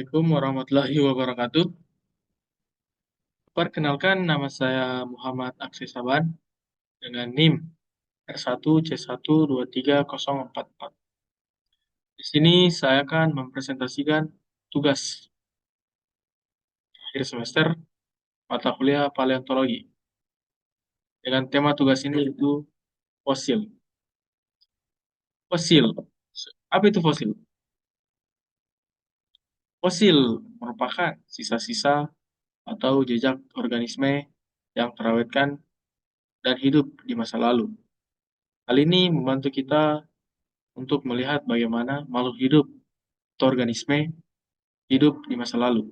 Assalamualaikum warahmatullahi wabarakatuh. Perkenalkan, nama saya Muhammad Aksy Saban dengan NIM R1C1230444. Di sini saya akan mempresentasikan tugas akhir semester mata kuliah paleontologi. Dengan tema tugas ini yaitu fosil. Fosil. Apa itu fosil? Fosil merupakan sisa-sisa atau jejak organisme yang terawetkan dan hidup di masa lalu. Hal ini membantu kita untuk melihat bagaimana makhluk hidup atau organisme hidup di masa lalu.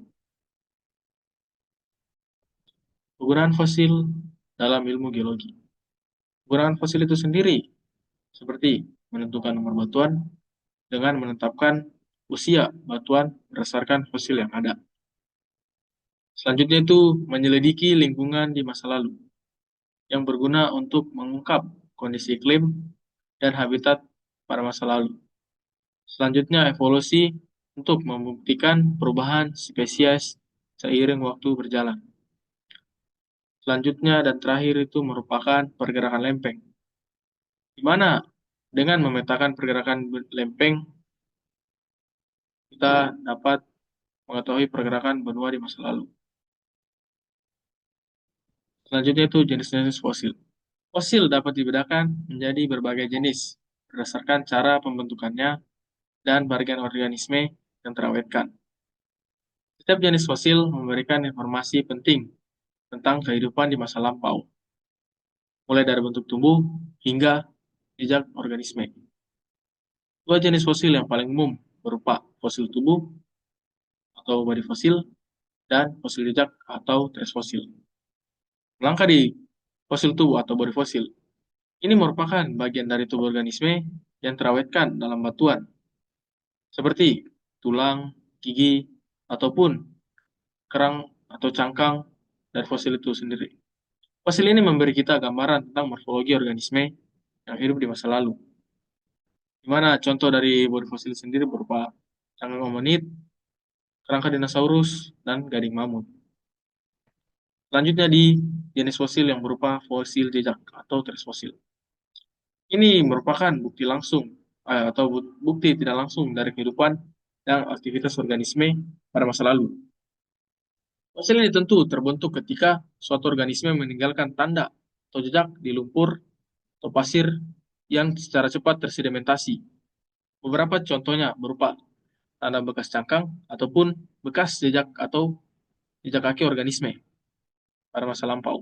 Penggunaan fosil dalam ilmu geologi. Penggunaan fosil itu sendiri seperti menentukan nomor batuan dengan menetapkan usia batuan berdasarkan fosil yang ada. Selanjutnya itu menyelidiki lingkungan di masa lalu yang berguna untuk mengungkap kondisi iklim dan habitat pada masa lalu. Selanjutnya evolusi untuk membuktikan perubahan spesies seiring waktu berjalan. Selanjutnya dan terakhir itu merupakan pergerakan lempeng, di mana dengan memetakan pergerakan lempeng, kita dapat mengetahui pergerakan benua di masa lalu. Selanjutnya itu jenis-jenis fosil. Fosil dapat dibedakan menjadi berbagai jenis berdasarkan cara pembentukannya dan bagian organisme yang terawetkan. Setiap jenis fosil memberikan informasi penting tentang kehidupan di masa lampau, mulai dari bentuk tubuh hingga jejak organisme. Dua jenis fosil yang paling umum berupa fosil tubuh atau body fosil dan fosil jejak atau trace fosil. Melangkah di fosil tubuh atau body fosil, ini merupakan bagian dari tubuh organisme yang terawetkan dalam batuan, seperti tulang, gigi, ataupun kerang atau cangkang dari fosil itu sendiri. Fosil ini memberi kita gambaran tentang morfologi organisme yang hidup di masa lalu, di mana contoh dari body fosil sendiri berupa cangkang hominid, kerangka dinosaurus, dan gading mamut. Selanjutnya di jenis fosil yang berupa fosil jejak atau trace fosil. Ini merupakan bukti langsung atau bukti tidak langsung dari kehidupan dan aktivitas organisme pada masa lalu. Fosil ini tentu terbentuk ketika suatu organisme meninggalkan tanda atau jejak di lumpur atau pasir yang secara cepat tersedimentasi. Beberapa contohnya berupa tanda bekas cangkang ataupun bekas jejak atau jejak kaki organisme pada masa lampau.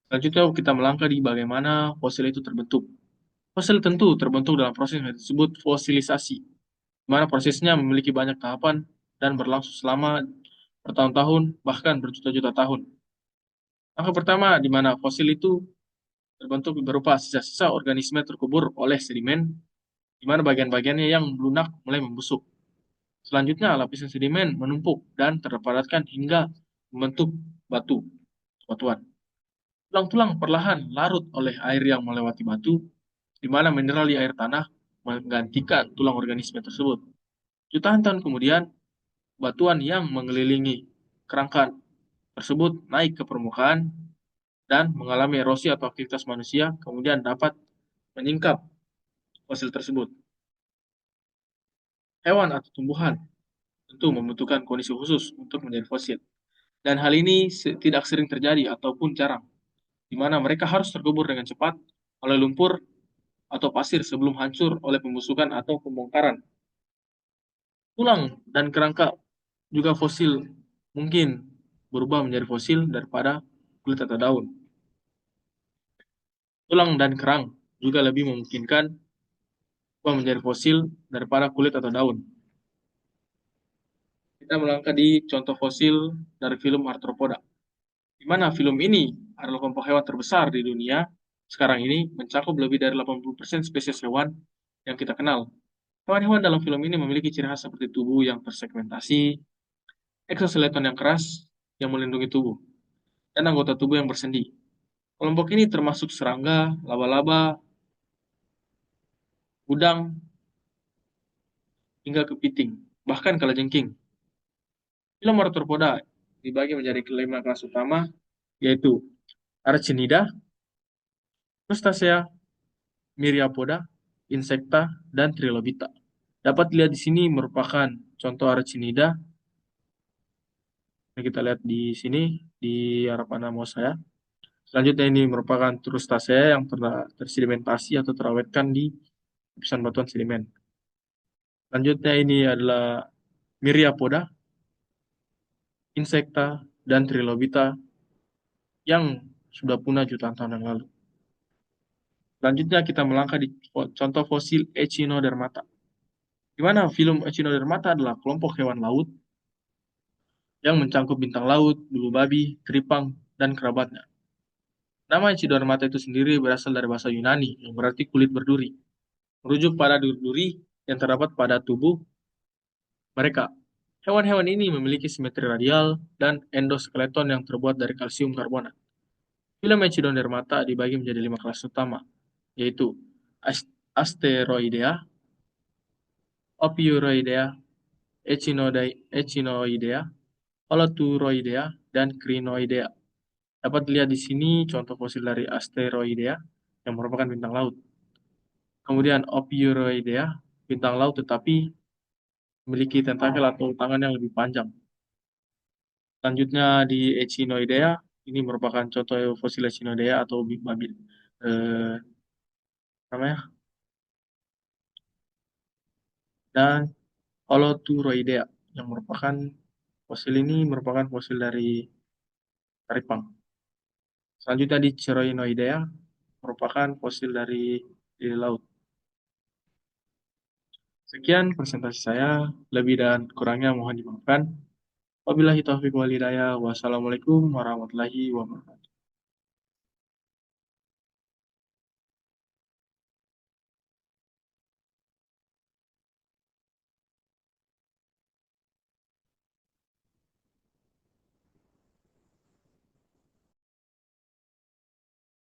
Selanjutnya kita melangkah di bagaimana fosil itu terbentuk. Fosil tentu terbentuk dalam proses yang disebut fosilisasi, di mana prosesnya memiliki banyak tahapan dan berlangsung selama bertahun-tahun, bahkan berjuta-juta tahun. Langkah pertama, di mana fosil itu terbentuk berupa sisa-sisa organisme terkubur oleh sedimen, di mana bagian-bagiannya yang lunak mulai membusuk. Selanjutnya, lapisan sedimen menumpuk dan terpadatkan hingga membentuk batuan. Tulang-tulang perlahan larut oleh air yang melewati batu, di mana mineral di air tanah menggantikan tulang organisme tersebut. Jutaan tahun kemudian, batuan yang mengelilingi kerangka tersebut naik ke permukaan dan mengalami erosi atau aktivitas manusia, kemudian dapat menyingkap fosil tersebut. Hewan atau tumbuhan tentu membutuhkan kondisi khusus untuk menjadi fosil. Dan hal ini tidak sering terjadi ataupun jarang, di mana mereka harus terkubur dengan cepat oleh lumpur atau pasir sebelum hancur oleh pembusukan atau pembongkaran. Tulang dan kerangka juga fosil mungkin berubah menjadi fosil daripada kulit atau daun. Tulang dan kerang juga lebih memungkinkan berubah menjadi fosil daripada kulit atau daun. Kita melangkah di contoh fosil dari film Arthropoda, di mana film ini adalah kelompok hewan terbesar di dunia sekarang ini, mencakup lebih dari 80% spesies hewan yang kita kenal. Hewan-hewan dalam film ini memiliki ciri khas seperti tubuh yang tersegmentasi, eksoskeleton yang keras yang melindungi tubuh, dan anggota tubuh yang bersendi. Kelompok ini termasuk serangga, laba-laba, udang, hingga kepiting. bahkan kalajengking. Film arthropoda dibagi menjadi 5 kelas utama, yaitu Arachnida, Crustacea, Myriapoda, Insecta, dan Trilobita. Dapat dilihat di sini merupakan contoh Arachnida. Kita lihat di sini di arah panah mouse saya. Selanjutnya ini merupakan Crustacea yang tersedimentasi atau terawetkan di lapisan batuan sedimen. Selanjutnya ini adalah Myriapoda, Insecta, dan Trilobita yang sudah punah jutaan tahun yang lalu. Selanjutnya kita melangkah di contoh fosil Echinodermata, di mana film Echinodermata adalah kelompok hewan laut yang mencangkup bintang laut, bulu babi, teripang, dan kerabatnya. Nama Echinodermata itu sendiri berasal dari bahasa Yunani yang berarti kulit berduri, merujuk pada duri-duri yang terdapat pada tubuh mereka. Hewan-hewan ini memiliki simetri radial dan endoskeleton yang terbuat dari kalsium karbonat. Film Echinodermata dibagi menjadi 5 kelas utama, yaitu Asteroidea, Ophiuroidea, Echinoidea, Holoturoidea, dan Crinoidea. Dapat dilihat di sini contoh fosil dari Asteroidea yang merupakan bintang laut. Kemudian Ophiuroidea, bintang laut tetapi memiliki tentakel atau tangan yang lebih panjang. Selanjutnya di Echinoidea, ini merupakan contoh fosil Echinoidea atau babi namanya, dan Holoturoidea yang merupakan fosil ini merupakan fosil dari Taripang. Selanjutnya di Chiroinoidea merupakan fosil dari laut. Sekian presentasi saya, lebih dan kurangnya mohon dimaafkan. Wabillahi taufiq wal hidayah. Wassalamualaikum warahmatullahi wabarakatuh.